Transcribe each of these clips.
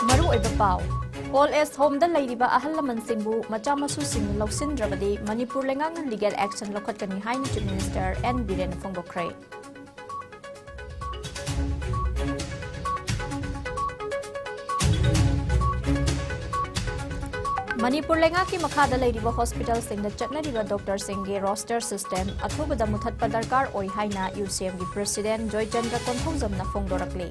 Maru oiba pau. All as home da lairiba ahal laman singbu macha masu sing lausin drabadi Manipur lengang legal action lokhatkani haini Chief Minister N Biren Fongbokre. Manipur lenga ki makhada lairiba hospital singda chatnariba doctor singge roster system athubada muthatpa darkar oi haina UCM gi president Joy Chandra Konthongzamna phongdorakle.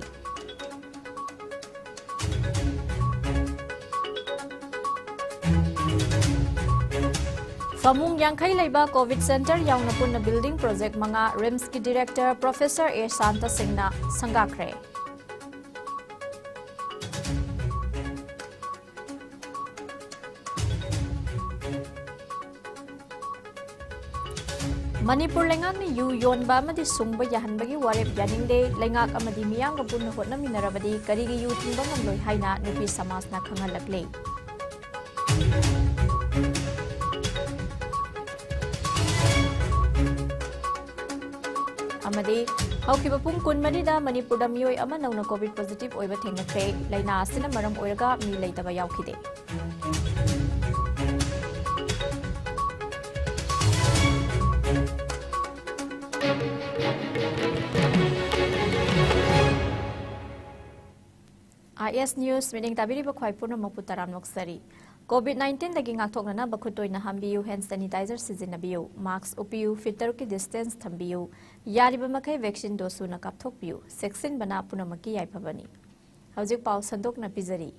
Famung Yangkai Laiba COVID Center Yauna Punna Building Project Manga RIMS ki Director Professor A. Santa Singna Sangakre. Manipur lengang ni yu yonba amadi sungba yahanbagi warep yaningde lengak amadi miyang ga punna hotna minarabadi karigi yu tingba ngamloi haina nupi samasna khangalakle. Amadi haukiba pung kun marida Manipur da miyoi ama nauna COVID positive oiba thengakre laina asina maram oiraga mi leitaba yaukide. IS News meaning tabiri bakhwai purna maputaram noksari. COVID-19 dagi ngakthoknana bakhutoi na hambiyu hand sanitizer sizinabiyu mask upiyu filter ki distance thambiyu yariba makai vaccine dosu na kapthokpiyu seksin bana punamaki yaiphabani hojik paw sandok na pizari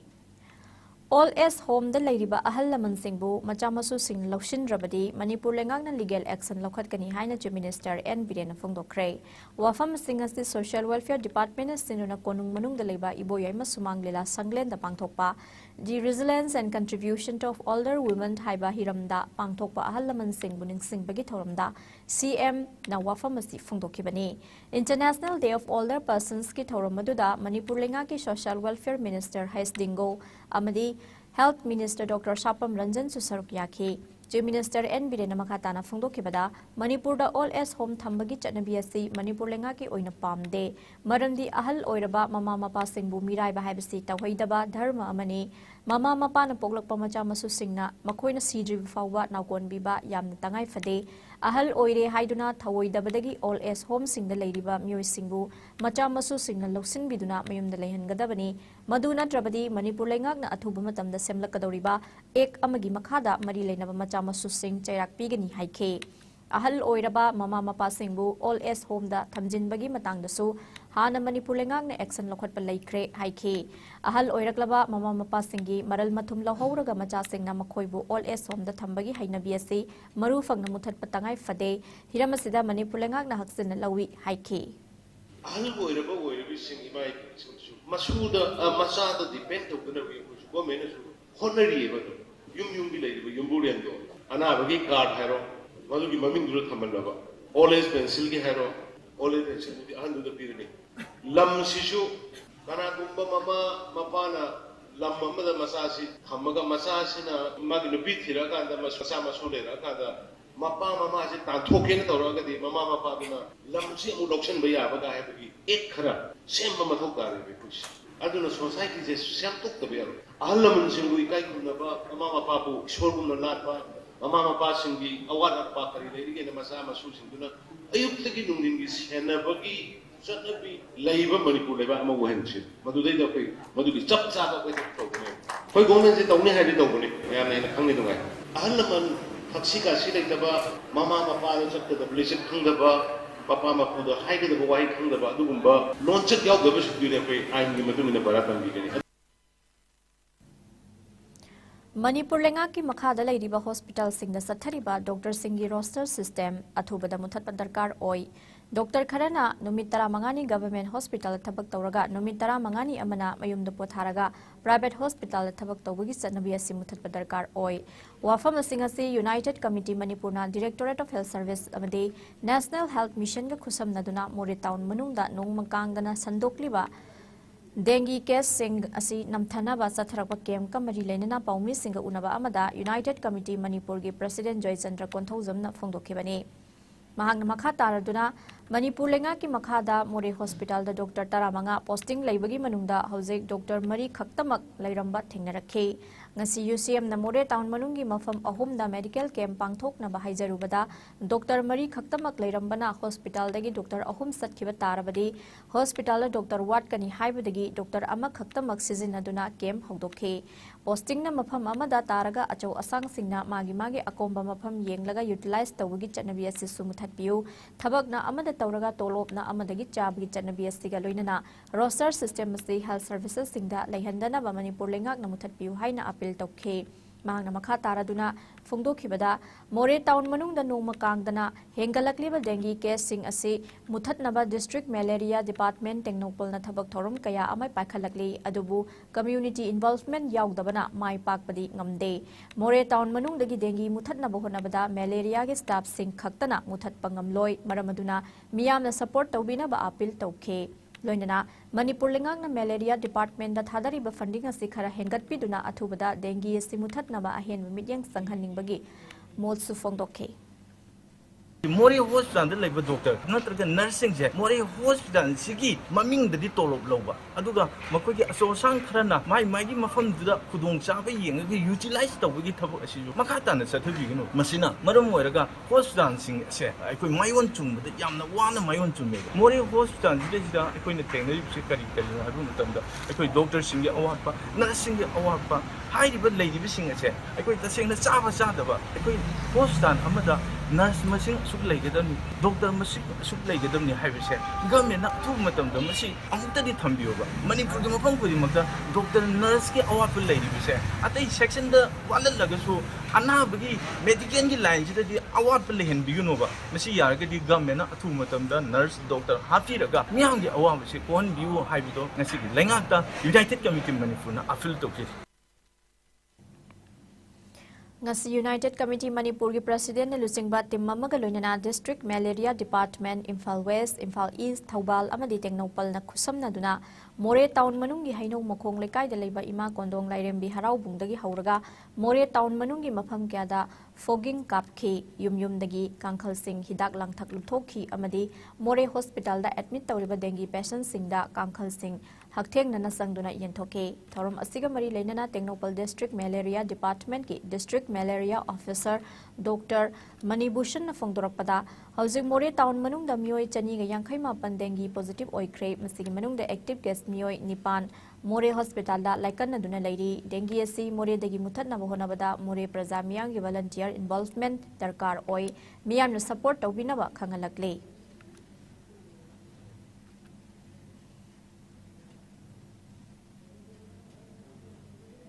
All as home the lairiba ahal laman singbu macha masu sing laushin rabadi Manipur lengang na legal action lokhatkani haina Chief Minister N Biren Fongbokre wafam singasi Social Welfare Department sinuna konung manung da leiba iboyai masumang lela sanglen da pangthokpa the resilience and contribution of older women haiba hiramda pangthokpa ahal laman singbu ningsingbagi thoramda CM na wafam asi phongdokibani International Day of Older Persons ki thoramaduda Manipur lenga ki Social Welfare Minister Hais Dingo amadi Health Minister Dr. Shapam Ranjan Susaruk Yaki, Chief Minister N Biren Makhatana Phongdokibada, Manipur da all as home thambagi chatnabi asi Manipur lenga ki oina pamde, maramdi ahal oiraba mama mapa singbu mirai ba haibasi tawhaidaba dharma amani, mama mapa na poglakpa macha masu singna makoina sidriba fawwa naukon biba yamna tangai fade, ahal oire haiduna thawoidabadagi all as home singda leiriba miyoi singbu macha masu singna loksin biduna mayumda leihangadabani, maduna trabadi Manipur lengak na athuba matamda semlakadoriba ek amagi makhada mari leinaba macha masu sing chairak pigani haike ahal oiraba mama mapa singbu all as home da thamjinbagi matangdasu hana Manipur lengak na action lokhatpa laikre haike ahal oiraklaba mama mapa singi maral mathum lahoraga macha singna makhoibu all as home da thambagi hainabi ase maru fangna muthatpa tangai fade hiramasida Manipur lengak na haksin lawi haike ahal oirabi sing imai masuda masada depend to kuna we ko mena su honari ba yum bi lai yum burian do ana bagi card hero madu ki maming duro thamal ba always pencil ki hero always pencil di andu da pirni lam sisu kana gumba mama mapana lam mama da masasi thamaga masasina magi no bithira ka da masa masule ra ka da mapa mama se ta thoke na tawra ga di mama mapa bina lam si mu doction ba ya ba ga hai bagi ek khara sem mama thok ga re push aduna society je sem tok ta be ahalaman singbu ikai kunna ba mama mapa bu shorgum na lat ba mama mapa singi awat pa kari le ri na masa masu singduna ayuk tagi nungning gi sena bagi satnabi laiba Manipur laiba ama wahanchi madu dai da kai madu gi chap cha ba kai to ko koi government je tawne hai de to ko ne ya na khang ne to ngai ahalaman taksi ka si lai da ba mama mapa da chak da blesed khang da ba papa mapu da hai da ba wai khang da ba du gumba launch yaw da ba shi ne kai ai ni madu ne bara tam bi ne Manipur lenga ki makhada lairiba hospital singda sathariba doctor singi roster system athubada muthatpa darkar oi doctor kharana numit 15 ni government hospital thabak tawraga numit 15 ni amana mayumda potharaga private hospital thabak tawbagi satnabi asi muthatpa darkar oi wafam singa si United Committee Manipur na Directorate of Health Service amade National Health Mission ga khusam naduna More Town manungda nongmangkangdana sandokliba Dengue case sing asi namthana ba satharakpa kem kamari leinana paumi singa unaba amada United Committee Manipur gi President Joy Chandra Konthongzamna phongdokhibani mahangna makha taraduna Manipur lenga ki makhada More Hospital da Dr. Taramanga posting laibagi manungda hojik Dr. Mari khaktamak lairamba thengnarakhe. Ngasi UCM na More town manungi mafam ahum da medical camp pangthok na bahaijarubada Dr. Mari khaktamak lairambana hospital dagi Dr. ahum satkiba tarabadi hospital da Dr. Wat kani haibadagi Dr. ama khaktamak sizinaduna camp hogdokhe. Posting na mafam amada taraga achau asang singna magi akomba mafam yenglaga utilize tawagi chanabi asi sumuthatpiu thabak na amada tawraga tolop na amadagi chabgi chanabi asiga loinana roster system asi health services singda laihandana ba Manipur lengak na muthatpiu haina appeal tawkhe Mahang makha taraduna phongdokhibada More town manungda nongma kangdana hengalakliba dengue case sing ase muthatnaba district malaria department tengnopol na thabak thorum kaya amai paikhalakli adubu community involvement yaugdabana mai pakpadi ngamde More town manungdagi dengue muthatnaba honabada malaria ge staff sing khaktana muthatpa ngamloi maramaduna miyamna support tawbina ba appeal tawkhe Loinana, Manipur lengak na malaria department da thadari ba funding asi khara hengat piduna athubada dengue simuthat na ba ahen midyang sanghaning bagi mol su phongdokhe More hospital da laiba doctor natraga nursing je More hospital sigi maming da di tolop loba aduga makogi asosang kharana mai gi mafam da khudong chaba yenga utilize tawgi thabak asiju makata na sathabi gino masina maram oiraga hospital sing se aikoi maiwon chung da yamna wana maiwon chung me More hospital da aikoi na technology se kari haru mutamda aikoi doctor sing ge awapa nursing ge awapa hairiba laidibi sing se aikoi taseng na chaba chadaba aikoi hospital amada nurse masing suk laigadamni doctor masing suk laigadamni haibise government na thu matamda masi amukta di thambiyoba Manipur gi mafam puri makta doctor nurse ki awap lairibise atai section da walallagasu anabagi medical gi line sida di awap lehen biyunoba masi yarga di government na thu matamda nurse doctor hapiraga miyang gi awap se kon biu haibido ngasi gi lengakta United Committee Manipur na appeal tokir Ngasi United Committee Manipur gi President na Lusingba Timmamaga loinana District Malaria Department Imphal West, Imphal East, Thaubal amadi Tengnopal na khusamna duna More town manungi haino makhong lekai da leiba ima kondong lairembi harau bungdagi hauraga More town manungi mafam kya da fogging kapkhi yum dagi kangkhal sing hidak langthak luthokhi amadi More Hospital da admit tawriba dengue patient sing da kangkhal sing Haktheng nana sangduna yenthoke thorum asiga mari leinana Tengnopal District Malaria Department ki District Malaria Officer Dr. Manibushan na phongdorakpada housing More town manung da mioi chani ga yangkhai mapan dengue positive oikre masigi manung da active case mioi nipan More Hospital da laikan na duna lairi dengue asi More dagi muthat na bahonabada More praja miyang gi volunteer involvement darkar oi miyam na support tawbina ba khangalakle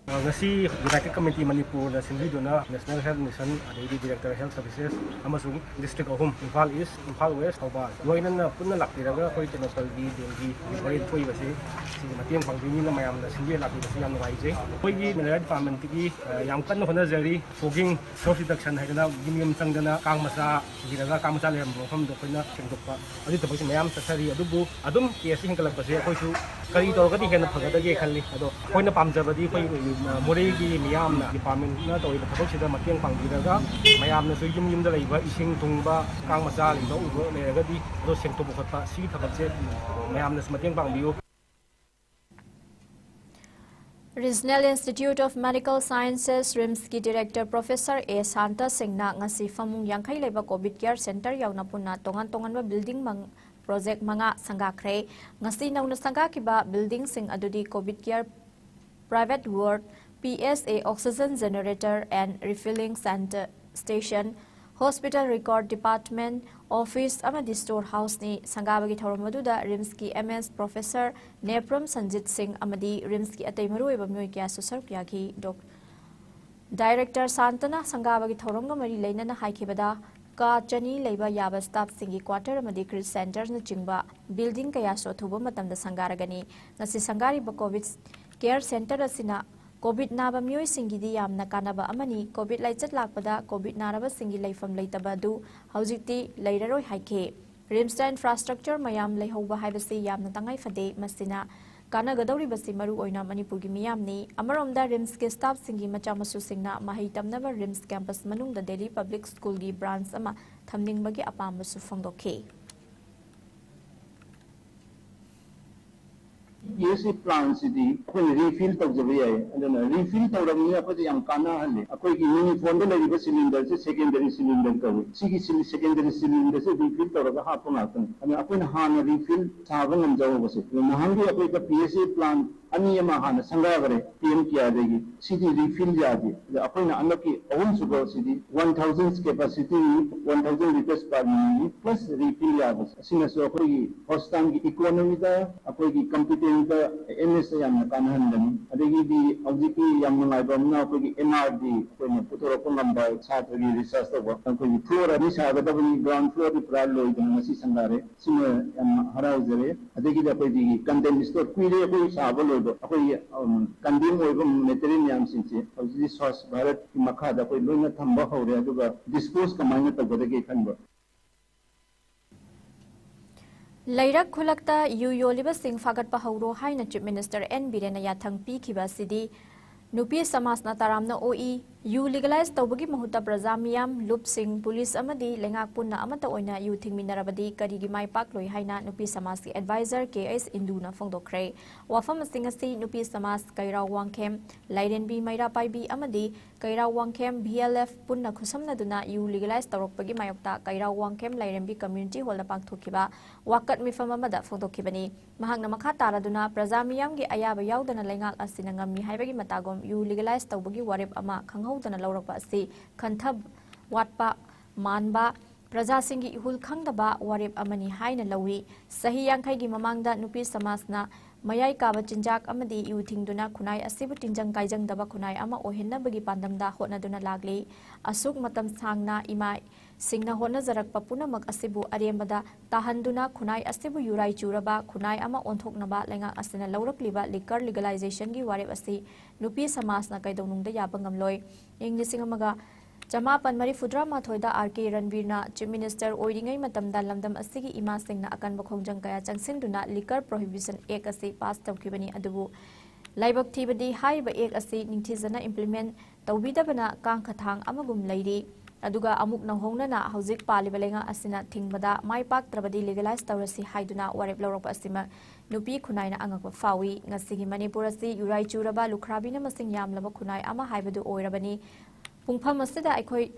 Ngasi United Committee Manipur na sindiduna National Health Mission adidi Director Health Services amasung District Ahum Imphal East, Imphal West, Thaubal loina na punna laktiraga khoi Tenopal di dengue bari khoi base si matiang pangbini na mayam na sindi lakti base yam ngai je khoi gi Malaria Department ki yam kan hona jari fogging source reduction haidana gimium changdana kang masa giraga kang masa lem pham do khoina sengdokpa adi tabak mayam tasari adubu adum case hinkalak base khoi su kari torgadi hena phagadage khalli ado khoina pamjabadi khoi More gi miyam na department na toy ba thabak sida matiang pangbiraga mayam na su yum da leiba ising thungba kang masa limba ubo lega di do sengto bokhatpa si thabak se mayam na matiang pangbiu Regional Institute of Medical Sciences RIMS ki Director Professor A. Santa Singna ngasi famung yangkhai leba COVID Care Center yauna punna tongan ba building project manga sangakre ngasi nauna sangaki ba building sing adudi COVID Care Private Ward, PSA Oxygen Generator and Refilling Center Station, Hospital Record Department, Office amadi Storehouse ni sangabagi thawramaduda RIMS ki MS Professor Nepram Sanjit Singh amadi RIMS ki atay maruiba myoy kya susar kya ki Director Santana sangabagi thawramga mari leinana haikibada ka chani leiba yaba staff singi quarter amadi crit centers na chingba building kaya so thuba matamda sangaragani ngasi sangari ba COVID Care Center asina COVID naba miyoi singidi yamna kanaba amani COVID laichat lakpada COVID naraba singi laifam laitaba du haujikti lairaroi haike RIMS infrastructure mayam laihoba haibasi yamna tangai fade masina kana gadawri basi maru oina Manipur gi miyamni amaromda RIMS ke staff singi macha masu singna mahai tamnaba RIMS campus manungda Delhi Public School gi branch ama thamningbagi apam masu phongdokhe PSA plan sidi koi refill tok jabe ai adana refill tawrami akoi yang kana halle akoi ki uniform da lagi cylinder se secondary cylinder kawe sigi secondary cylinder se refill tawraga hapon atan ani akoi na hana refill saban ngam jawo base nahangi akoi ka PSA plan ani ama hana sanga gare PM kiya degi sidi refill jadi akoi na anaki awun sugo sidi 1000 capacity 1000 liters per minute plus refill ya base asina so akoi hostan ki economy da akoi ki competent da NS yang kanahan dan adegi di audiki yang mengai na akoi ki MRD akoi na putoro ko ngamba chatra gi research to akoi ki floor ani sa ga da ground floor di pral loi dan masi sangare sima yang harau jare adegi da akoi di content store kuire akoi sa bolo do akoi kandim oi bom material yang sinche audiki source bharat ki makha da akoi loina thamba hore aduga dispose kamaina tagdage khanba Lairak khulakta yu yoliba sing fagat pahawro haina Chief Minister N Birena yathang pi khiba sidi nupi samasna taramna OE yu legalize tawbagi mahuta praja miyam lup sing police amadi lengak punna amata oina yu thingminarabadi karigi mai pak loi haina nupi samas ki advisor KS Induna phongdokre wafam singasi nupi samas kaira wangkhem lairenbi maira paibi amadi kaira wangkhem BLF punna khusamna duna yu legalize tawrokpagi mayokta kaira wangkhem lairenbi community hall na pangthokhiba wakat mifam amada phongdokhibani mahakna makha taraduna praja miyam gi ayaba yaudana lengak asina ngammi haibagi matagom yu legalize tawbagi warep ama khanghaudana laurakpa asi khanthab watpa manba praja singi ihul khangdaba warep amani haina lawi sahi yangkhai gi mamangda nupi samasna mayai kaba chinjak amadi yu thingduna khunai asibu tinjang kaijang daba khunai ama ohenna bagi pandamda hotnaduna lagli asuk matam sangna imai singna hona jarakpa punamak asibu arembada tahanduna khunai asibu yurai churaba khunai ama onthoknaba lenga asina laurakliba liquor legalization gi warep asi nupi samasna kaidonungda yaba ngamloi inglisingamaga Jamapan Mari Fudra Mathoida RK Ranbirna Chief Minister Oiringai matamda lamdam asigi ima singna akan bakhongjang kaya changsinduna Liquor Prohibition Act asi pass tawkibani adubu laibak thibadi haiba act asi ningthizana implement tawbidabana kangkhathang amagum lairi aduga amuk nanghongnana hauzik palibalenga asina thingbada maipak trabadi legalize tawrasi haiduna warep lawrok asima nupi khunaina angakwa fawi ngasigi Manipur asi yurai churaba lukhrabina masing yamlaba khunai ama haibadu oirabani Pungpham asida aikoi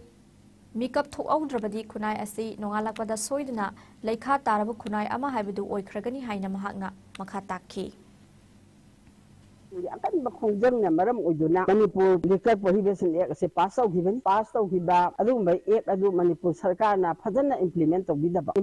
mikap thokaudrabadi khunai asi nongalakpada soiduna leikha tarabu khunai ama haibadu oikragani haina mahakna makha takhi akan bakhongjang na maram oiduna Manipur Liquor Prohibition Act se pass out hiba adu mai act adu Manipur sarkar na phajana implement tawbidaba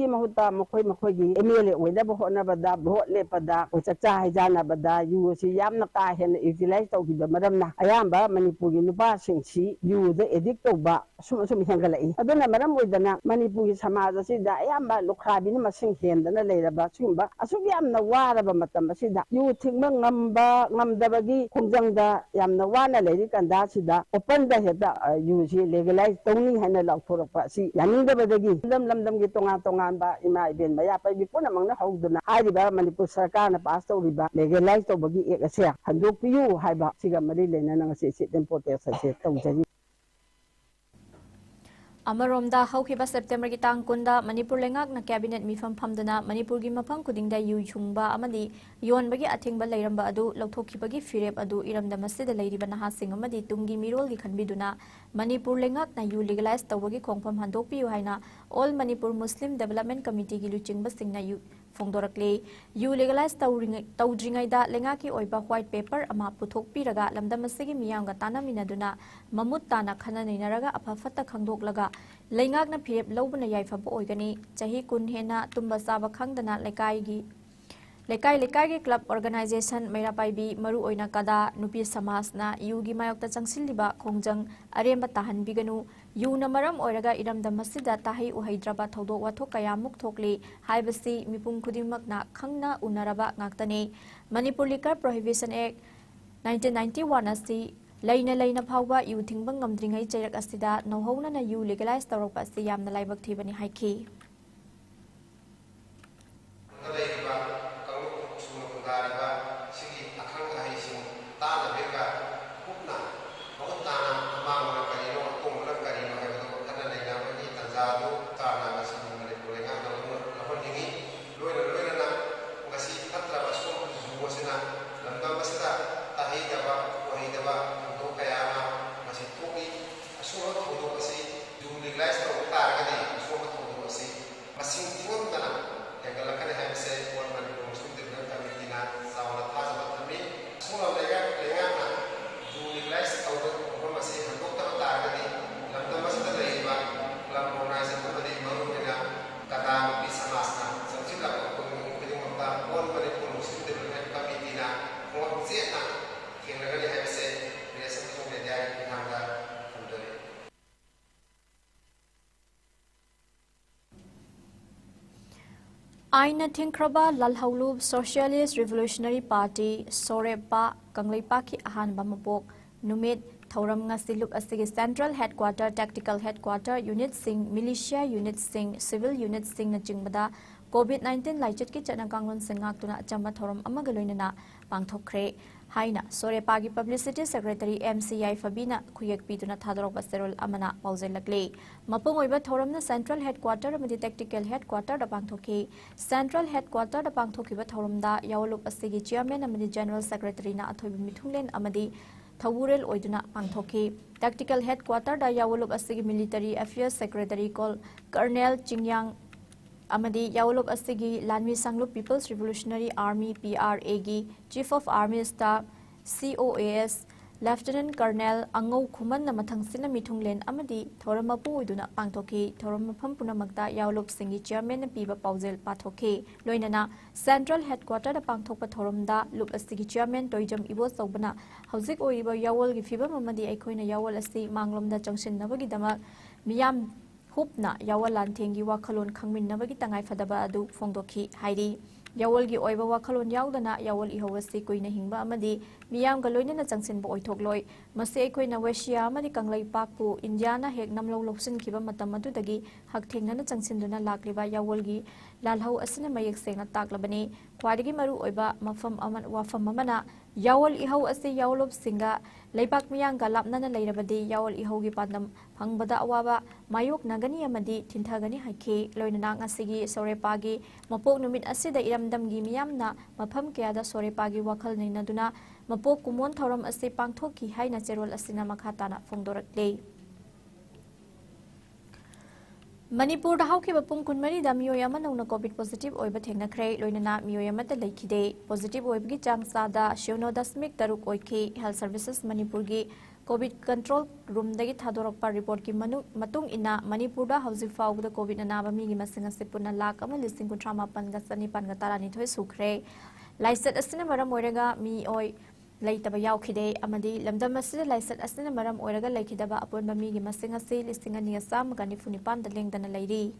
mahuta makhoi gi MLA oidaba hona bada vote le pada ochacha haijana bada yu si yamna ka hen utilize tawbiba maram na ayamba Manipur gi nupa singsi yu the addict tawba sum hengalai aduna maram oidana Manipur gi samaj asida ayamba lukhrabi na masing hendana leiraba sumba asuk yamna waraba matam asida yu thingma ngamdabagi khongjangda yamna wana leiri kanda sida open da heda use legalize tawni hana lauthorakpa si yaningdabadagi lamdam gi tonga ba ima iben maya pai bi puna mangna hauduna hariba Manipur sarkar na pass tawriba legalize tawbagi ek ase handokpiyu haiba siga mari lena nang se important se tawjani Amaromda haukiba September ki tang kunda Manipur lengak na cabinet mifam phamdana Manipur gi mafam kudingda yu chungba amadi yonbagi athingba leiramba adu lauthokibagi firep adu iramda masida leiriba naha sing amadi tumgi mirol gi khanbiduna Manipur lengak na yu legalize tawbagi khongpham handokpi yu haina All Manipur Muslim Development Committee gi luchingba singna yu phongdorakle yu legalize tawdringai da lengaki oiba white paper ama puthokpiraga lamdam asigi miyamga tanaminaduna mamut tana khana neinaraga afafata khangdoklaga leingakna phirep lobuna yaifaba oigani chahi kun hena tumba saba khangdana lekai gi club organization meirapaibi maru oina kada nupi samasna yugi mayokta changsilliba khongjang aremba tahanbiganu yuna maram oiraga iramda masida tahi uhaidra thodok wathok kayamuk thokli haibasi mipum khudingmakna khangna unaraba ngaktane Manipur Liquor Prohibition Act 1991 asi laina phawba yu thingba ngamdringai chairak asida nohona na yu legalize tawrokpa asi yamna laibak thibani haiki Aina Tinkraba Lalhaulub Socialist Revolutionary Party Sorepa Kanglipaki Ahan Bamabok Numit Thoram Ngasiluk Asigi Central Headquarter Tactical Headquarter Unit Sing Militia Unit Sing Civil Unit Sing na Jingbada COVID-19 Laichit ki Chanakangon Singak Tuna Chamba Thoram Amagaloinana Pangthokre Haina Sorepagi Publicity Secretary MCI Fabina Kuyek Pituna Thadrok Basterol Amana Pauzelakle Mapungoiba Thoramna Central Headquarter Amadi Tactical Headquarter da Pangthoki Central Headquarter da Pangthokiba Thoramda Yawlup Asigi Chairman Amadi General Secretary na Athobi Mithunglen Amadi Thawurel Oiduna Pangthoki Tactical Headquarter da Yawlup Asigi Military Affairs Secretary called Colonel Chingyang Amadi Yawlup Asigi Lanmi Sanglup People's Revolutionary Army PRA gi Chief of Army Staff COAS Lieutenant Colonel Angau Khuman na mathangsina mithunglen amadi Thoramapu iduna pangthoki Thoramapam punamakta Yawlup Singi Chairman na piba Pauzel pathoki loinana Central Headquarter da pangthokpa Thoramda Lup Asigi Chairman Toijam Ibo Sobana Hauzik oiba Yawol gi fibam amadi aikhoina Yawol asi manglomda changsinnabagi damak miyam Hupna Yawalan Tengi Wakalon Kangmin Navagi Tangai Fadaba Adu Fongdoki Haidi Yawolgi Oiba Wakalon Yaudana Yawol Ihawasi Kuina Hingba Amadi Miyam Galoina Jangsin Boy Togloi Mase Kuina Weshia Amadi Kanglai Pakpu Indiana Hek Namlo Lopsin Kiba Matamadu Dagi Hak Tingana Jangsinduna Lakliba Yawolgi Lalhau Asina Mayek Sena Taklabani Kwadigi Maru Oiba Mafam Aman Wafam Mamana Yawol Ihau Asi Yawlop Singa Leipak Miyang Galapna Lairabadi Yawol Ihogi Pandam Pangbada Awaba Mayok Nagani Amadi Tintagani Hake Loinang Asigi Sorepagi Mapok Numit Asida Iramdamgi Miyamna Mapam Kiada Sorepagi Wakal Ninaduna Mapok Kumon Thoram Asi Pangthoki Haina Cherol Asina Makhatana Fongdorakle Manipur da hauki bapung kunmari da miyoyama nungna COVID positive oiba thengna khrei loinana miyoyama ta lekhide positive oibgi changsa da shiono dasmik taruk oiki health services manipur gi COVID control room dagi thadorokpa report ki matung ina manipur da hausi fau da COVID anaba mi gi masinga sipuna lak ama listing kuntra mapan ga sani pan ga tarani thoi sukre laisat asina maram oirega mi oi Laitaba Yaukide, Amadi, Lamdamas, Lysat Asina Maram Oraga Lakidaba upon Bamigi Masinga listing a near Sam Ganifunipan the link than a lady.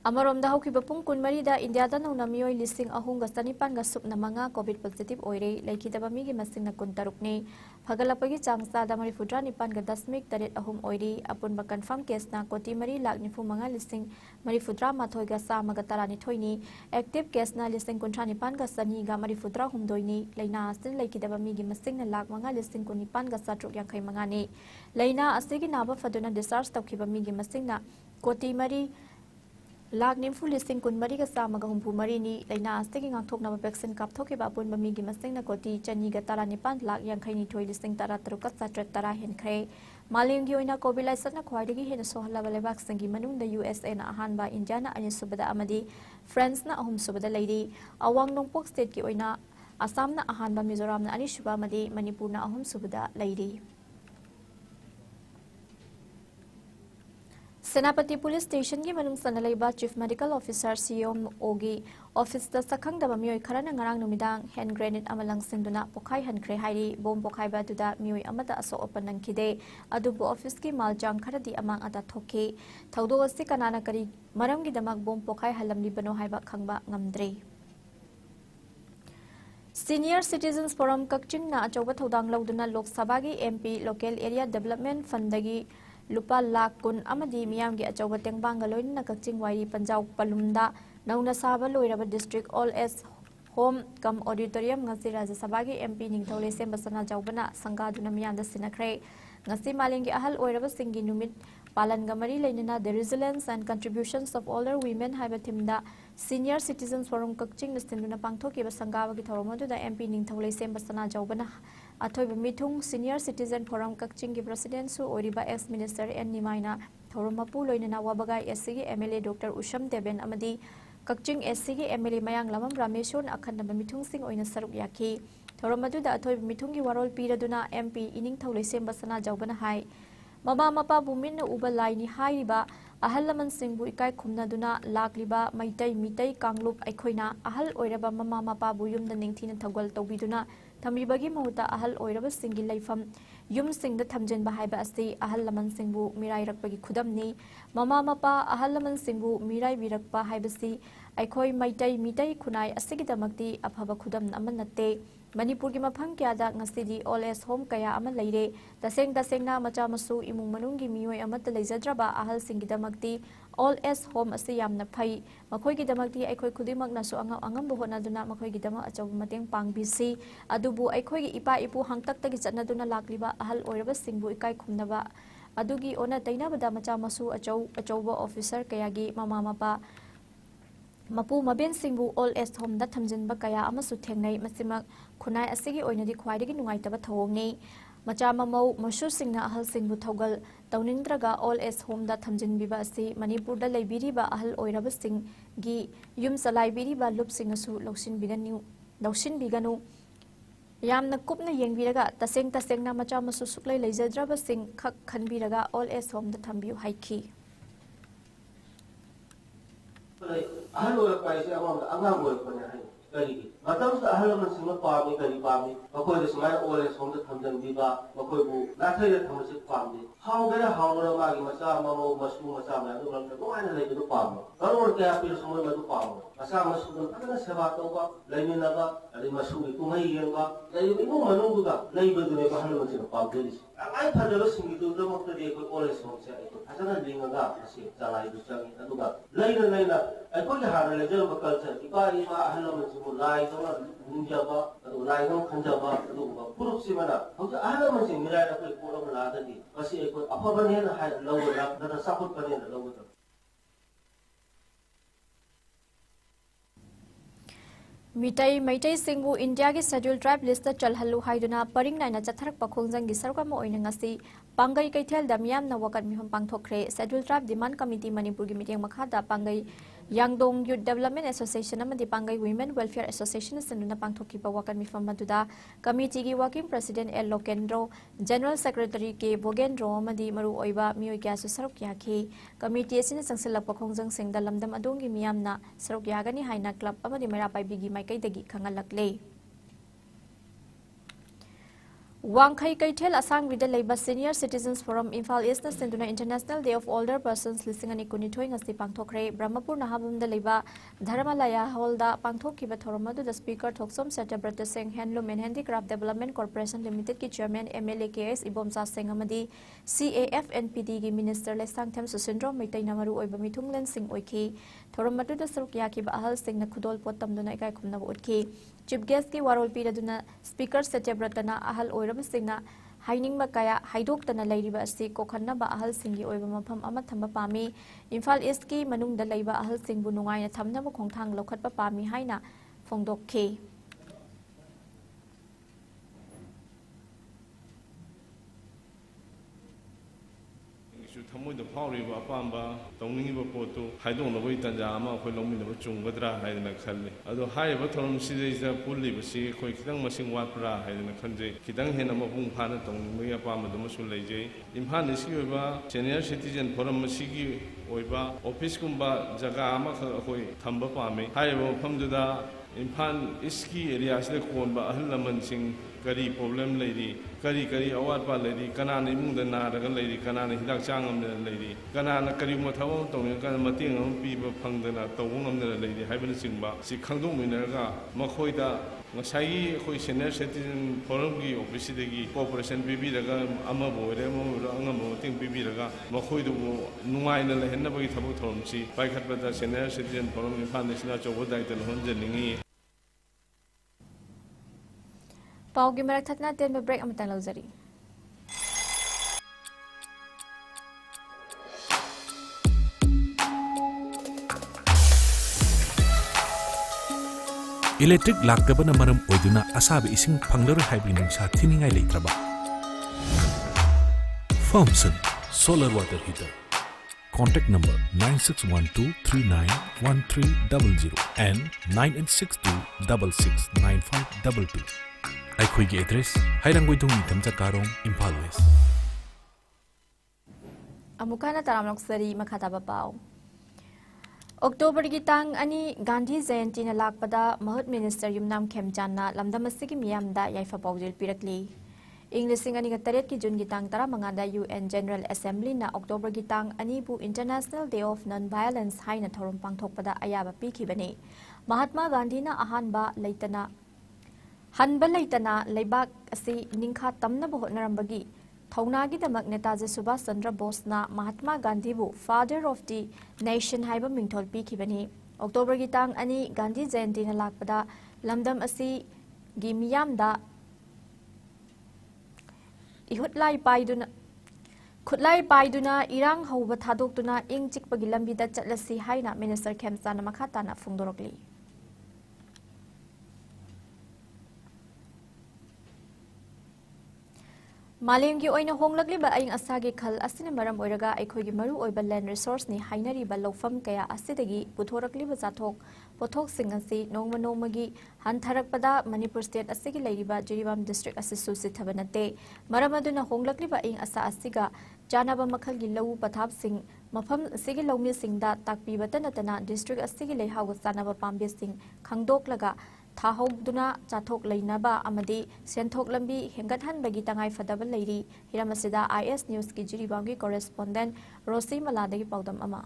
Amarom da hauki bapung kunmari da India da nung namioy listing ahung gastanipan gasup na mga COVID positive oire laikidaba migi masing na kuntarukni. Pagalapagi changsa da marifudra nipan ga dasmik tarit ahum oire apun ba confirm case na koti mari lag nifu mga listing marifudra mathoy ga sa magatarani thoini active case na listing kuntra nipan ga sani ga marifudra humdoini laina asin laikidaba migi masing na lag mga listing kun nipan ga satruk yang kai mga ni laina asigi naba faduna discharge tawkiba migi masing na koti mari Lag nimfu listing kun mari ka sama ga humpu mari ni laina astig ngangthok na vaccine kap thoke ba pun bami gi masing na koti chani ga tara ni 5 lakh yang khaini thoi listing tara truka satret tara hen khre maling gi oina covid lai satna khwai gi hen so hala bale vaccine gi manung da USA na ahan ba India na ani subada amadi France na ahum subada leidi awang nongpok state gi oina Assam na ahan ba Mizoram na ani shuba amadi Manipur na ahum subada leidi Senapati Police Station ki manung sanalaiba Chief Medical Officer CM Ogi Office da sakhang da mioi kharana ngarang numidang hand grenade amalang sinduna pokhai hankre hairi bom pokhai ba duda mioi amada aso opanang kide adubu office ki maljang kharadi amang ata thoke thaudo asti kanana kari maram gi damak bom pokhai halamli bano haiba khangba ngamdre Senior Citizens Forum Kakching na achoba thodang lauduna Lok Sabha gi MP Local Area Development Fund dagi Lupa lakh kun amadi miyam gi achoba tengbang galoin na Kakching Wairi Panjau Palumda nauna saba loiraba district all as home kam auditorium ngasi Rajya Sabha gi MP ningthaule sembasana jaubana sangaduna miyanda sinakre ngasi malingi ahal oiraba singi numit palan gamari leinana the resilience and contributions of older women haiba thimda Senior Citizens Forum Kakching nistinduna pangthoki ba sangawa gi thoromodu da MP ningthaule sembasana jaubana Athoy Mithung Senior Citizen Forum Kakching gi President su Oriba ex Minister N Nimaina Thoromapu loinana wabagai SC MLA Dr Usham Deben amadi Kakching SC MLA Mayang Lamam Rameshon akhanda Mithung Singh oina saruk yaki Thoromadu da Athoy Mithung gi warol piraduna MP ining thaulai sembasana jaubana hai Mama mapa bumin na uba laini haiba ahal laman singbu ikai khumnaduna lakliba maitai mitai kanglup aikhoina ahal oiraba mama mapa bu yumda ningthina thagwal tawbiduna thamribagi mahuta ahal oiraba singi laifam yum singda thamjenba haiba asi ahal laman singbu mirai rakpagi khudamni mama mapa ahal laman singbu mirai birakpa haibasi aikhoi maitai mitai khunai asigidamakti aphaba khudam amanatte Manipur ki mafam kyada ngasidi all as home kaya ama leire tasengna macha masu imung manunggi mioi amata leijadraba ahal singidamakti all as home ase yamna phai makhoi gidamakti aikhoi khudimak nasu angam bohona duna makhoi gidama achaw mateng pangbisi adubu aikhoi gi ipa ipu hangtak tagi chatnaduna lakliba ahal oiraba singbu ikai khumnaba adugi ona tainabada macha masu achawba officer kayagi mama mapa Mapu Maben Singbu all as home that Tamjin Bakaya Amasu Tengnay Masimak Kunai Asigi Oinadi Quiding Nuaitaba Tawni Machama Mo Moshu Singna Ahal Singbu Togal Taunindraga all as home that Tamjin Bibasi Manipur da Libiriba Ahal Oiraba Sing Gi Yum Salai Biriba Lup Singasu Laushin Biganu Yamna Kupna Yangbiraga Tasengna Machama Suklay Lazadraba Sing Kak Kanbiraga all as home the Tambu Haiki ahal orak pa siya ako ang orak pa niya kali matang sa ahal man sino pami kali pami makoy des mai oles hom da thamjan diba makoy bu nathai da thamsit pami how na magi masa mamo masu masa ma do lang ko ana lai do pami karor kaya pil sumoy ma do pami masa masu do kana seba to ba laini na ba ali masu ku mai yen ba lai mo manung ga lai ba do ne ba ahal man sino pami ai phajalo singi do mo to de ko oles hom sa ito asana linga ga asi jalai du changi aduga laina ai ko ya hara le jero culture ipa ipa ahal man sino lai to ninjaba adu lai no khanjaba adu puruk simana hoja ahal man sino mirai na ko ko la dadi kasi ko apaban hen ha lawo na saput panen lawo Maitai Singbu India ki scheduled tribe list chalhalu haiduna paring naina chatharak pakhongjang gi sarkam oina ngasi pangai kaithel damyam na wakat mihom pangthokre scheduled tribe demand committee Manipur gi meeting makhada pangai Yangdong Youth Development Association amadi pangai Women Welfare Association sanuna pangthokiba wakat mifam maduda committee gi working president L Lokendro general secretary ke Bogendro amadi maru oiba mioi kya su saruk yakhi committee asina sangsilak pakhongjang singda lamdam adongi miyamna saruk yagani haina club amadi mera paibigi Kaidagi Kangalakle Wangkai Kaitel Asang Vida Labor Senior Citizens Forum Imphal East Sinduna International Day of Older Persons Lisingani Kunitoi Ngasi Pangthokre Brahmapur Nahabum the Labor Dharmalaya Holda Pangthokiba Thoromadu the Speaker Thoksom Setabrata Singh Handloom and Handicraft Development Corporation Limited ki Chairman MLA KS Ibomsa Singh Amadi CAF NPD gi Minister Lesang Them Syndrome Maitai Namaru Oiba Mithunglen Singh Oiki Thoromadu the Surukya ki Ahal Singh na Khudol Potamduna Ikai Khumna Utki Chief Guest ki Warol Piraduna Speaker Setabrata na Ahal Oira Singna Haining Makaya Haidok Tana Ladiba Asi Kokana ba Ahal Singi Oiba Mapam Amatamba Pami Imphal East ki Manung da Laiba Ahal Sing Bunungai Thamna Khongthang Lokat pa Pami Haina Fongdok K Tamoy the power of Apamba, Tony Poto, I don't know wait and Jama, when Lomin of Chungadra, I didn't call it. Although high bottom cities are fully, but see, Quakang machine wapra, I didn't country. Kidang Henama Boom Panaton, Mia Pama, the Musul Lay, Impan is Yuba, senior citizen, Poramasigi, Oiba, Opiscumba, Jagama, Tamba Pami, high Pamduda, Impan Iski area, Slekomba, Ahalaman sing. Kari problem lady, kari awat pa lady, kanan imung dan naragan lady, kanan hidak changam lady, kanan kari matawang tong kan mating ang piba pangdana tawang am lady, haibin singba, si kangdong minaraga, makoy da, masai koy senior citizen forum gi office degi cooperation bibi daga ama boire mo angam mo ting bibi daga makoy do nungai na lehen na bagi thabuk thom si pai khat ba senior citizen forum Imphal national chobo dai tan hon jeningi Paugi Marak Thatna Ten Break Amatang Lauzari. Electric lakdaba na maram oiduna asabi ising panglar hybrid nungsa thiningai leitraba. Thompson Solar Water Heater. Contact number 9612391300 and 9862669522. Aikoigi address Hairanggoidong Nitam Karong, Imphal West. Amukana taramnoksari makataba pao. October ki tang ani Gandhi Jayanti na lakpada Mahut Minister Yumnam Khemchanna lamdamasigi miyamda yaifa paujil pirakli. English ani gataret ki June ki tang tara mangada UN General Assembly na October ki tang ani bu International Day of Non-Violence haina thorum pangthokpada ayaba pikibani. Mahatma Gandhi na ahanba leitana hanba leitana leibak asi ningkha tamna bu hotnarambagi Thaunagi damak Netaji Subhash Chandra Bose na Mahatma Gandhi bu Father of the Nation haiba mingthol pikibani. October ki tang ani Gandhi Jayanti na lakpada lamdam asi gi miyamda ihutlai paiduna irang hauba thadokduna ing chikpagi lambida chatlasi haina Minister Khemchana makhatana phungdorokli. Malim ki oina honglagli ba aying asagi khal asina maram oiraga aikhogi maru oiba land resource ni hainari ba lofam kaya asidagi puthorakli ba jathok pothok singasi nongma nongmagi hantharakpada Manipur state asigi leiriba Jiribam district asisu sithabanate maram aduna honglagli ba aying asa asiga janaba makhal gi lau pathap sing mafam asigi lawmi singda takpi batanatana district asigi leihaw sanaba pambe sing khangdoklaga Thahogduna Chathok Lainaba Amadi Senthok Lambi Hengathan Bagi Tangai Fadaba Lady Hiramasida IS News ki Jiribangi correspondent Rosi Maladagi Paudam Ama.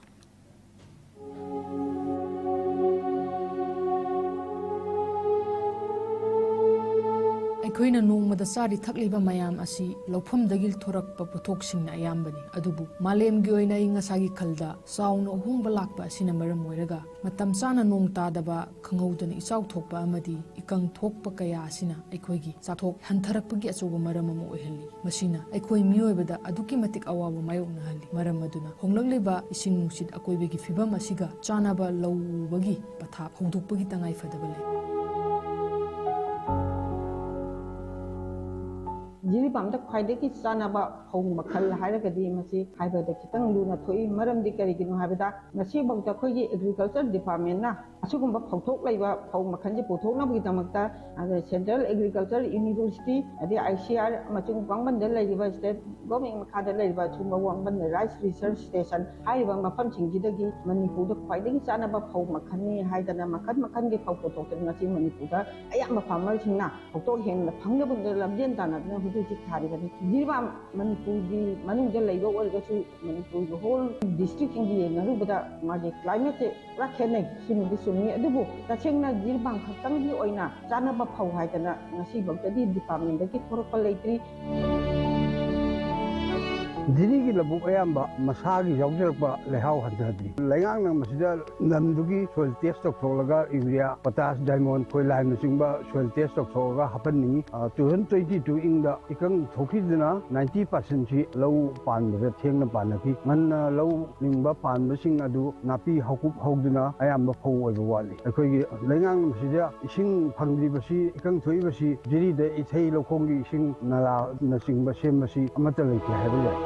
ꯑꯩꯈꯣꯏꯅ ꯅꯣꯡꯃꯗ ꯆꯥꯔꯤ ꯊꯛꯂꯤꯕ ꯃꯌꯥꯝ ꯑꯁꯤ ꯂꯧꯐꯝꯗꯒꯤ ꯊꯣꯔꯛꯄ ꯄꯣꯠꯊꯣꯛꯁꯤꯡꯅ ꯑꯌꯥꯝꯕꯅꯤ ꯑꯗꯨꯕꯨ ꯃꯥꯂꯦꯝꯒꯤ ꯑꯣꯏꯅ ꯑꯏꯪ ꯑꯁꯥꯒꯤ ꯈꯜꯗ ꯆꯥꯎꯅ ꯑꯍꯣꯡꯕ ꯂꯥꯛꯄ ꯑꯁꯤꯅ ꯃꯔꯝ ꯑꯣꯏꯔꯒ ꯃꯇꯝ ꯆꯥꯅ ꯅꯣꯡ ꯇꯥꯗꯕ ꯈꯪꯍꯧꯗꯅ ꯏꯆꯥꯎ ꯊꯣꯛꯄ ꯑꯃꯗꯤ ꯏꯀꯪ ꯊꯣꯛꯄ ꯀꯌꯥ ꯑꯁꯤꯅ ꯑꯩꯈꯣꯏꯒꯤ ꯆꯥꯊꯣꯛ ꯍꯟꯊꯔꯛꯄꯒꯤ ꯑꯆꯧꯕ ꯃꯔꯝ ꯑꯃ ꯑꯣꯏꯍꯜꯂꯤ ꯃꯁꯤꯅ ꯑꯩꯈꯣꯏ ꯃꯤꯑꯣꯏꯕꯗ ꯑꯗꯨꯛꯀꯤ ꯃꯇꯤꯛ ꯑꯋꯥꯕ ꯃꯥꯌꯣꯛꯅꯍꯜꯂꯤ ꯃꯔꯝ ꯑꯗꯨꯅ ꯍꯣꯡꯂꯛꯂꯤꯕ ꯏꯁꯤꯡ ꯅꯨꯡꯁꯤꯠ ꯑꯀꯣꯏꯕꯒꯤ ꯐꯤꯕꯝ ꯑꯁꯤꯒ ꯆꯥꯅꯕ ꯂꯧ ꯎꯕꯒꯤ ꯄꯊꯥꯞ ꯍꯧꯗꯣꯛꯄꯒꯤ ꯇꯉꯥꯏꯐꯗꯕ ꯂꯩ Jiribam da khwaidagi chanaba hong makhal hairagadi masi haibada kitang luna thoi maramdi kariginu haibada ngasi bangta khoigi agriculture department na asugumba phauthok laiba phau makhanji puthokna bagi damakta Central Agriculture University adi ICR machung wangban da laiba state government makhada laiba chungba wangban rice research station haiba mafam singjidagi Manipur da khwaidagi chanaba phau makhani haidana makhan gi phau puthok ngasi Manipur da ayamba farmer singna phauthok hen phangna bunda lamjen dana Jiribam Manipuri Manunga Lego or Manipur the whole district in the Narubada Magic climate Rakene Simisumi Adubu, Tachena Jiribam Katangi Oina, Janaba Pauhaitana, Nasiba, the department, the Kiporopalatri. Jirigi labu ayamba masagi jawjarba lehau hadadri lengang nang masida namdugi soil test tok tholaga urea potash diamond koilai nasingba soil test tok tholaga hapanni 2022 ingda ikang thokidina 90% ji low pan ba thengna panaki man low ningba pan basing adu napi hakup hogduna ayamba phau oiba wali akoigi lengang masida ising phangri basi ikang thoi basi jiri de ithei lokhongi ising nala nasingba sembasi amata leike haibaya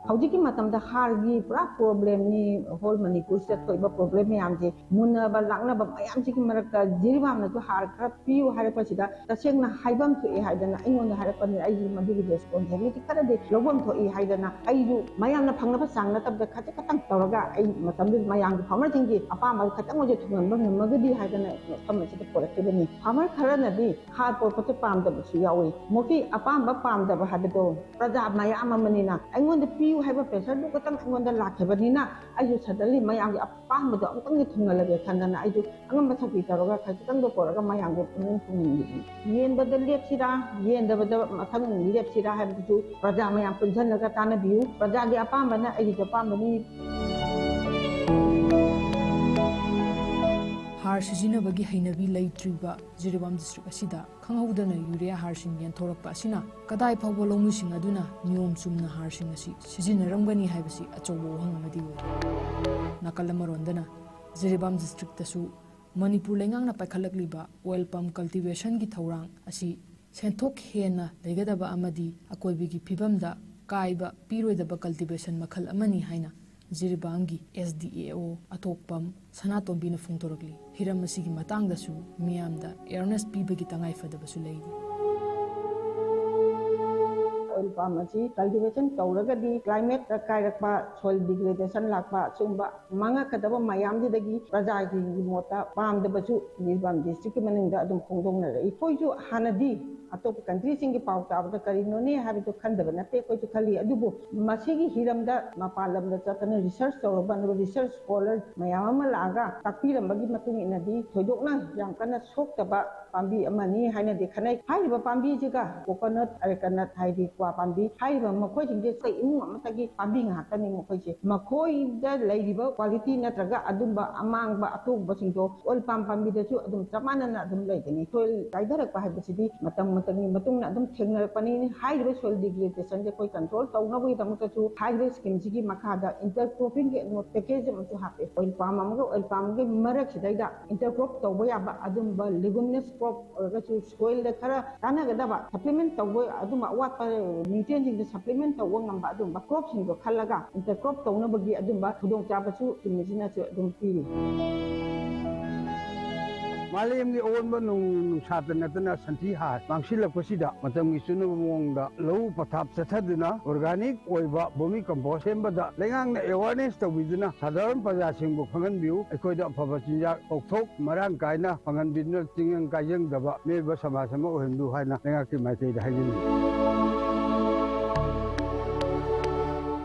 Howjiki matamda hargi pra problem ni whole Manipur state thoiba problem yamje munna ba langna ba mayam chiki marakta jiribam na to har kra piu harapa sida tasengna haibam thu e haidana ingon harapa ni ai madu responsibility kada de lobam tho e haidana ai ju mayam na phangna ba sangna tabda khate katang tawraga ai matamdi mayam gi farmer thingi apa ma khatang oje thungan ba magadi haidana famna sida productivity farmer khara na di har por pate pam da su yawi moki apa ba pam da ba hadato praja mayam amanina ingon de piu haiba pressure du katang ingon da lakhebanina ayu sadali mayam gi apam do amtang gi thungalage khandana ayu angam ba thaki taroga khatang do poraga mayam gi thungi yen ba da lepsira yen da ba da mathang lepsira haiba du praja mayam punjan laga tana biu praja gi apam bana ayu da pam bani har sijinabagi hainabi leitriba Jiribam district asida khanghaudana urea harsing yenthorokpa asina kadai phawbo lomusing aduna niyom chumna harsing asi sijinaramgani haibasi achobo hangamadi we nakalamarodana Jiribam district tasu Manipur lengangna paikhalakliba oil palm cultivation gi thorang asi senthok hena legadaba amadi akoibigi phibamda kaiba piroidaba cultivation makhal amani haina Jiribamgi SDAO atokpam Sanatombi na phungtorokli hiram asigi matangdasu miyamda awareness pibagi tangai fadabasu leidi पामसी कल्टिवेशन तौरगदी climate कायरकपा soil degradation लापा सुंबा मांगा कदब मयामदिदगी प्रजागी मोता पामदबसु जिरीबाम डिस्ट्रिक्ट मनंगदा अदुम फोंदोंनरई कोइजु हानदी अतोप कंट्री सिंगी पाउ ताबदा करिनोने हाबितो खंदब नते कोइजु खली अदुबु मसीगी हिरमदा मपालमदा चतन रिसर्च तौरबन रिसर्च स्कॉलर मयाम लागा ताकपिरमबगी मतुंग इनदी थोइदोकना याम कना सोक्तबा पांबी अमनी हाइना देखनै हाइबा पांबी जिगा कोकोनट अरेकनट हाइदि क्वा पांबी हाइबा मखोइ सिंगे सै इमु अमतगी पांबी ngakani मखोइसे मखोइ दा लैरिबा क्वालिटी नत्रगा अदुबा अमांगबा अतोबा सिंगो ओल पांबी दसु अदुम चमानना अदुम लैगनी सोइल काइदरक हाइबसिदी मतम मतंगी मतुंगना अदुम थेंगनरपनी हाइबा सोइल डिग्रेडेशन जे कोइ कंट्रोल तौनबुई दमकसु हाइबा स्कीम सिगी मखादा इंटरक्रॉपिंग के पैकेज अमसु हापे ओइल पाम अमगा ओइल पाम के मरक सिदैदा इंटरक्रॉप तौबा याबा अदुम लेगुमिनस क्रॉप अरगसु सोइल द खरा तानागदबा सप्लीमेंट तौबा अदुम अवात न्यूट्रिएंट सिंग सप्लीमेंट तौबा ngamba अदुम क्रॉप सिंग खलगा इंटरक्रॉप तौनबगी अदुम खुदों चाबसु सिमिजिनासु अदुम पीरी मालेमगी ओनबा नुसात नतना संथि हा मांगसिलकपसिदा मतमगी चुनुब मोंगदा लौ पथाप चथदुना ऑर्गेनिक ओइबा भूमि कंपोस्ट सेमबदा लेंगांगना अवेयरनेस तौबिदुना साधारण प्रजासिंगबु फंगनबिउ अखोइदा अफबा चिंजाक पौथोक मरांग कायना फंगनबिदुना चिंगंग कायंगदबा मेबा समाजमा ओहंदु हाइना लेंगाकि माइतेदा हाइजिनि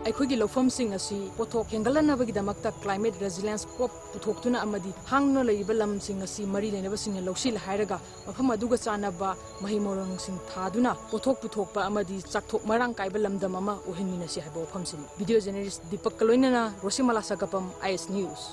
अखोगी लौफमसिंग असी पोथोक हेंगलनबगीदमक्ता क्लाइमेट रेजिलियंस क्रॉप पुथोक्तुना अमदी हांगनो लैबा लमसिंग असी मरी लेनबसिंग लौसिल हायरगा मफम अदुगा चानबा महिमोरंगसिंग थादुना पोथोक पुथोकपा अमदी चाकथोक मरांग कायबा लमदम अमा ओहिनमिनसी हाइबा वफमसिंग वीडियो जर्नलिस्ट दीपक कलोइनना रोसिमला सगपम IS news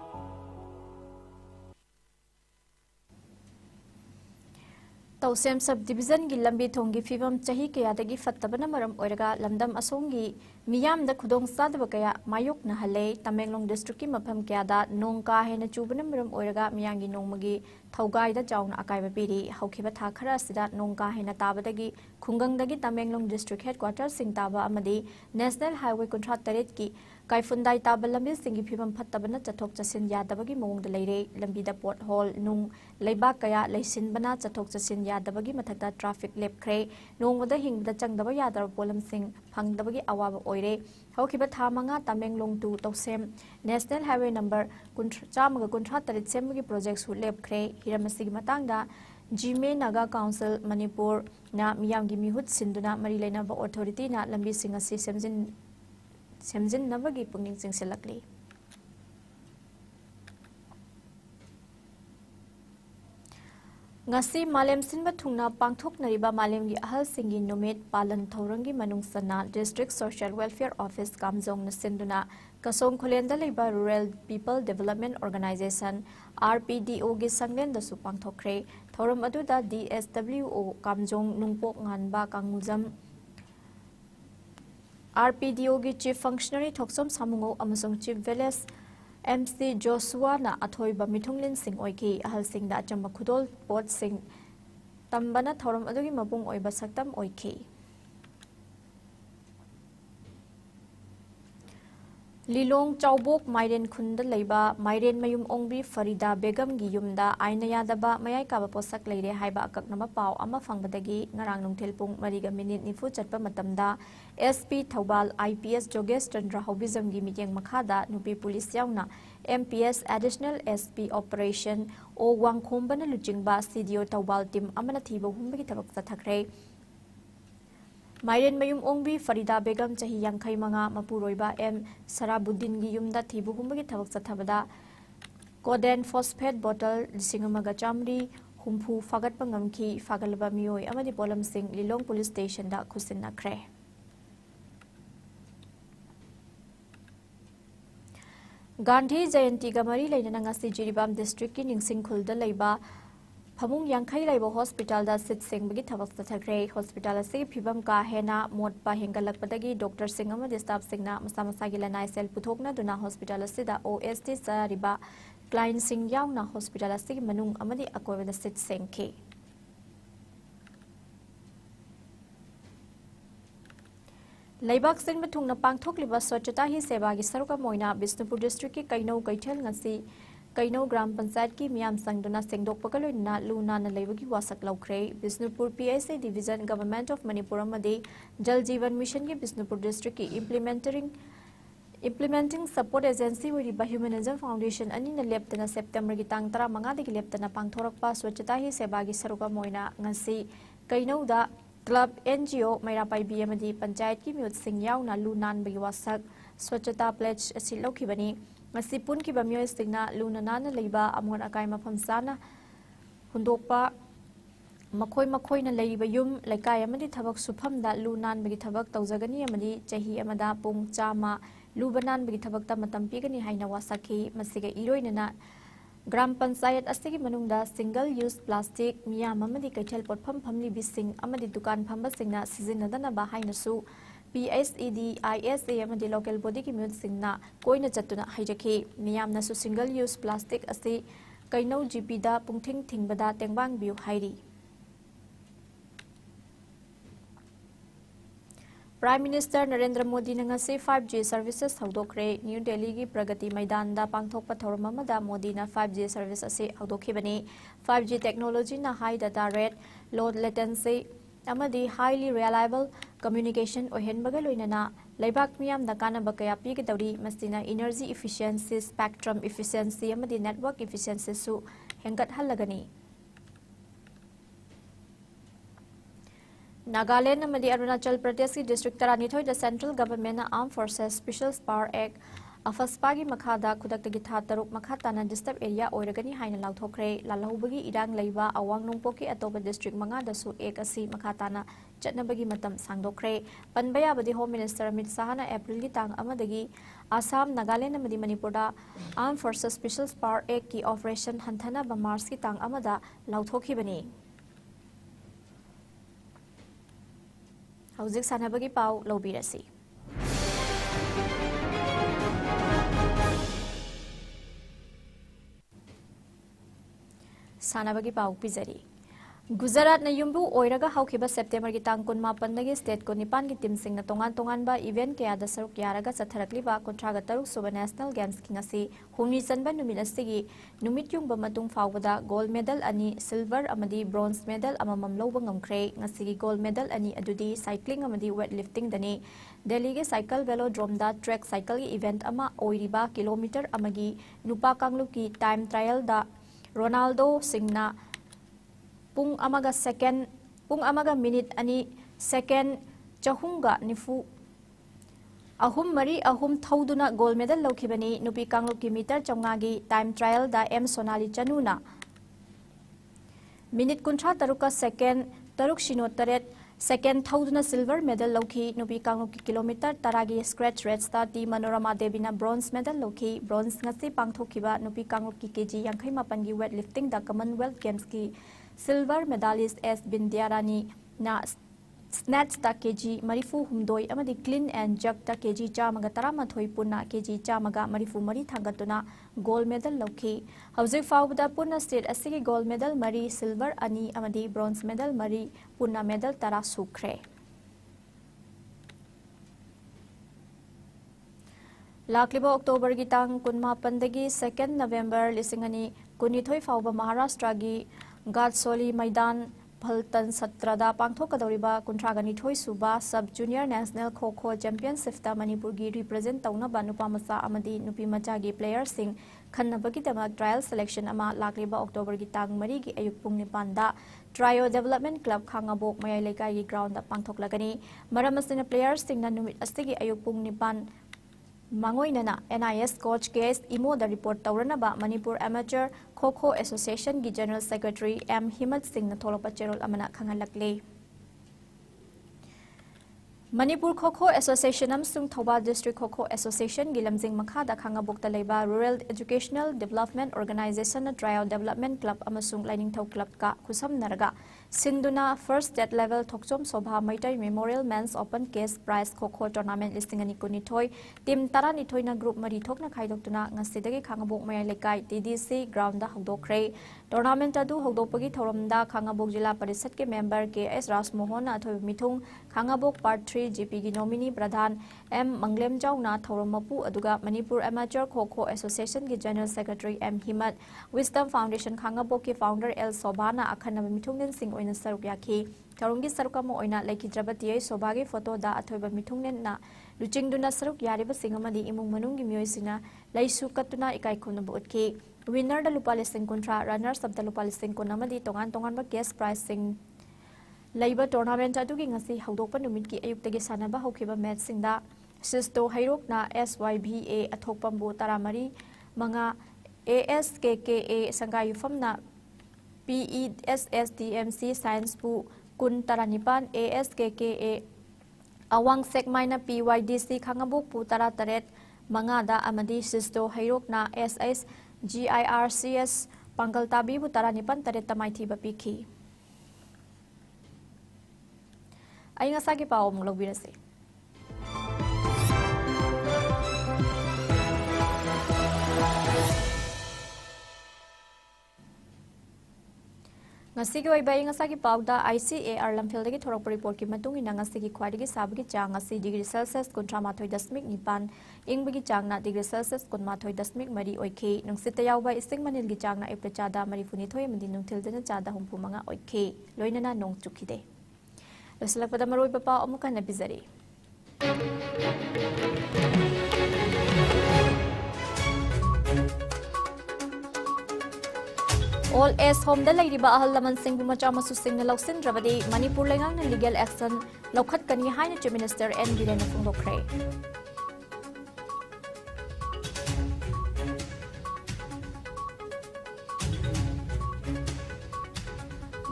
Tousem subdivision की लंबी थोंगी फिवम चाही कयादगी फत्तबना मरम ओइरगा लमदम असोंगी मियाम द खुदोंग सादब कया मायोक नहले तमेंगलोंग डिस्ट्रिक्ट की मफम कयादा नोंग का हेन चुबना मरम ओइरगा मियांगी नोंमगी थौगाइदा चाउना अकाइबा पीरी हौखिबा था खरा सिदा नोंग का हेन ताबदगी खुंगंगदगी तमेंगलोंग डिस्ट्रिक्ट हेडक्वार्टर सिंग ताबा अमदी नेशनल हाईवे कुंट्रा तरेत की काइफुंदाई ताबा लंबी सिंगी फिवम फत्तबना चथोक चसिन यादबगी मोंगद लेरे लंबीदा पोर्ट होल नुंग लेबाक कया लेसिनबना चथोक चसिन यादबगी मथकता ट्रैफिक लेपख्रे नोंगदा हिंगदा चंगदबा यादर पोलम सिंग फंगदबगी अवाब ओइरे हौखिबा था मंगा Tamenglong to Tousem national highway number 153 सेमबगी प्रोजेक्ट सु लेपख्रे हिरमसिगी मतंगदा जीमे नागा काउंसिल मणिपुर ना मियामगी मिहुत सिंदुना मरी लेनाबा अथॉरिटी ना लंबी सिंग असि सेमजिन नबगी पुंगिंग चिंगसिलकली ngasi malem sinba thungna pangthoknariba malemgi ahal singi numit palan thaurangi manungsana district social welfare office kamjong na sinduna kasong khulenda leiba rural people development organization rpdo gi sanglen da su pangthokre thoram adu da dswo kamjong nungpok nganba kangmujam rpdo gi chief functionary thoksom samungo amasong chief village MC Joshua na athoiba mithunglin sing oiki ahal sing da chamba khudol pot sing tambana thoram adugi mabung oiba saktam oiki Lilong Chaubok Mairen Khunda Leiba Mairen Mayum Ongbi Farida Begum gi yumda aina yadaba mayai kaba posak leire haiba akaknama pau ama fangbadagi ngarang nungthil pung mariga minute nifu chatpa matamda SP Thobal IPS Jogesh Chandra Hobizam gi mityeng makhada nupi police yauna MPS Additional SP Operation O Wangkhombana luchingba CDO Thobal team amana thiba humbagi thabak sathakre Mairen Mayum Ongbi Farida Begum Chahi Yankai Manga Mapuroiba M Sarabuddin gi yumda thibu humbagi thabak sathabada Coden phosphate bottle Lisingamaga Chamri Humpu Fagat Pangamki Fagalaba Mioi Amadi Polam Singh Lilong Police Station da Khusin Nakre Gandhi Jayanti Gamari Lainana ngasi Jiribam District ki Ningsing Khulda Leiba Phamung Yankai Laiba Hospital da sit singbagi thabak sathakre hospital ase phibam ka hena mot pa hengalakpadagi doctor singh amadi staff singna masa masa gi lanai sel puthokna duna hospital ase da OST sariba client singh yauna hospital ase manung amadi akoiba da sit singke Laibak sing mathungna pangthokliba swachhata hi seva gi saruka moina Bisnupur district ki Kainau Kaithal ngasi Kaino Gram Panchayat ki miyam sangduna sengdokpaga loina lunana leibagi wasak laukhre. Bisnupur PSA Division Government of Manipur amadi Jal Jeevan Mission ki Bisnupur District ki Implementing Support Agency with Humanism Foundation anina leptana September ki tang tara manga degi leptana pangthorakpa swachhata hi sebagi saruka moina ngasi Kaino da Club NGO Mairapai BMD Panchayat ki miut sing yauna lunan bagi wasak swachhata pledge asi lokhibani ngasi pun ki bamyo singna lunana leiba amon akai mafam sana hundokpa makhoi na leiba yum laikai amadi thabak sufam da lunan bagi thabak tawjagani amadi chahi amada pung chama lubanan bagi thabak ta matam pigani haina wasakhi masiga iroinana Gram Panchayat asigi manungda single use plastic miyam amadi kaithal potpham phamli bising amadi dukan phamba singna sizinadana ba haina su PSED ISA amadi local body ki mute singna koina chatuna haijaki miyam na su single use plastic asi Kaino GP da pungthing thingbada tengbang biu hairi Prime Minister Narendra Modi ngasi 5G services haudokre New Delhi ki Pragati Maidan da pangthokpa thoram amada Modi na 5G service ase haudokhibani 5G technology na high data rate low latency amadi highly reliable communication ohenbaga loinana laibak miyam da kanaba kaya pigidawri masina energy efficiency spectrum efficiency amadi network efficiency su hengat halagani Nagaland amadi Arunachal Pradesh ki district taranithoi da central government na Armed Forces Special Power Act afaspa gi makhada khudaktagi tha taruk makhatana disturb area oiragani haina lauthokre lalahubagi irang leiba awang nungpoki atoba district manga da su ek asi makhatana chatnabagi matam sangdokre panbaya badi home minister Amit Shah na April gi tang amadagi Assam Nagaland amadi Manipur da Armed Forces Special Power Act ki operation hanthana ba Mars ki tang amada lauthokhibani Hauzik sanabagi pau lobirasi. Sanabagi pau pizari. Gujarat na yumbu oiraga haukiba September ki tang kun mapan dagi state ko nipan ki team sing na tongan ba event kaya da saruk yaraga sa tharakli ba kontraga taruk suba national games ki ngasi humni sanba numit asigi numit yung ba matung fawbada gold medal ani silver amadi bronze medal amamam lawba ngamkre ngasi gold medal ani adudi cycling amadi weightlifting dani Delhi ge cycle velodrome da track cycle ki event ama oiriba kilometer amagi nupa kanglu ki time trial da Ronaldo singna Pung amaga minute ani second chahunga nifu ahum mari ahum thauduna gold medal lokhibani nupi kanglu kilometer chongagi time trial da M Sonali Chanuna minute kuntra taruka second taruk shino taret second thauduna silver medal lokhi nupi kanglu kilometer taragi scratch race ta ti Manorama Devina bronze medal lokhi bronze ngasi pangthokiba nupi kanglu kg 68 gi weightlifting da Commonwealth Games ki Silver medalist S. Bindyarani na snatch ta kg marifu humdoi amadi clean and jerk ta kg chamaga taramathoi punna kg chamaga marifu mari thangatuna gold medal lokhi hauzik fawda punna state asigi gold medal mari silver ani amadi bronze medal mari punna medal tara sukre Lakliba October gi tang kunma pandagi 2nd November lisingani kunithoi fawba Maharashtra gi Gatsoli Maidan Paltan Satrada Pangthokadoriba Kuntragani Thoi Suba Sub Junior National Kho Championship ta Manipur gi represent tauna ba nupa masa amadi nupi macha gi players sing khannabagi damak trial selection ama lakliba October gi tang mari gi ayuk pung nipan da Trio Development Club Khangabok Mayai Lekai gi ground da pangthoklagani maramasina players sing na numit astigi ayuk pung nipan Mangoinana NIS coach case imo the report tauranaba Manipur Amateur Kho Association gi General Secretary M Himat Singh na tholopa cherol amana khangalakle Manipur Kho Association amsung Thoba District Kho Association gi lamjing makha da khangabokta leiba Rural Educational Development Organization na Trial Development Club amasung Lining Thau Club ka khusam naraga Sinduna First State Level Thokchom Sobha Maitai Memorial Men's Open Case Prize Kho Tournament listingani kunithoi team tarani thoina group mari thokna khaidoktuna ngasidagi khangabok mayai lekai TDC ground da hawdokre tournament adu hawdopagi thoramda khangabok jila parishad ke member KS Rasmohon athoi mithung khangabok part 3 Manipuri GP gi nominee Pradhan M Manglem Chauna Thorom Mapu aduga Manipur Amateur Kho Association gi General Secretary M Himat Wisdom Foundation Khangabo ki founder L Sobhana akhana mithungnen sing oina saruk yakhi Tharungi sarukamo oina laikidrabati Sobhagi photo da athoiba mithungnen na luchingduna saruk yariba singamadi imung manung gi myoisina laisu katuna ikai khunbu utki winner da lupa listing kontra runners up da lupa listing konamadi tongan tongan ba guest prize sing Labour tournament adugi ngasi haudokpa numit ki ayuktagi sanaba hokhiba match singda Sisto Hairokna SYBA athokpambu taramari manga ASKKA sangayufamna PESSDMC Science pu kun taranipan ASKKA awang sekmaina PYDC khangabuk pu tarataret mangada amadi Sisto Hairokna SSGIRCS Pangaltabi pu taranipan taret tamaithi bapikhi Ay nga sagi pa mong lagbirasi. Ngasigi ay bay nga sagi pa da ICAR lamphil dagi thorok report ki matung ina ngasigi khwadi gi sabagi chang ngasi degree Celsius kontra mathoi dasmik nipan ingbagi chang na degree Celsius kon mathoi dasmik mari oikhe nungsita yaw ba ising manil gi chang na epta chada mari funi thoi mandi nungthil dana chada humpu manga oikhe loinana nong chukhide Losalak pada maroy papa amukan na bizari. All as home dalay riba ahal laman sing bumacha masusing na lausin drabadi Manipur lengang na legal action laukat kani hai na Chief Minister N. Biren na funglokre.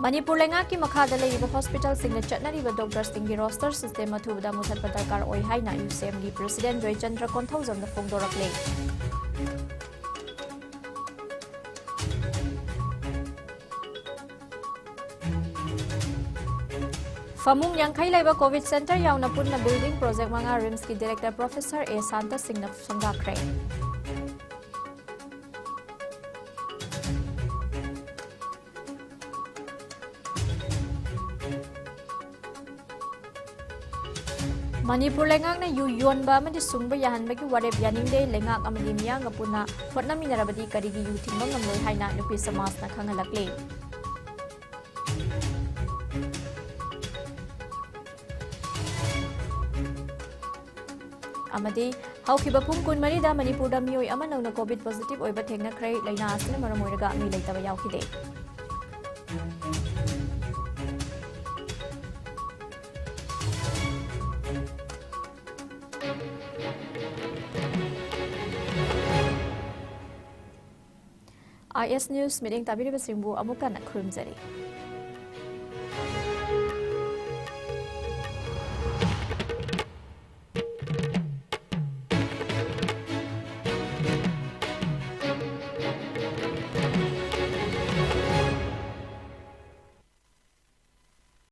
Manipur lenga ki makhada leiba hospital sing na chatnariba doctor singi roster system athubda muthat patakar oi haina UCM gi president Joy Chandra Konthojam na phongdorakle Famung Yangkai leiba COVID center yauna punna building project manga RIMS ki director Professor A Santa Singh na sangakre Manipur lengak na yuan ba madi sungba yahan bagi wareb yaning de lengak amadi miyang apuna hotna minarabadi karigi yu thingma ngamloi haina nupi samas na khangalakle amadi haukiba phum kun mari da Manipur da miyoi ama na COVID positive oiba thengna khrei laina asna maramoiraga mi leitaba yaukhide IS News meeting tabiri basingbu amukan na khurumjari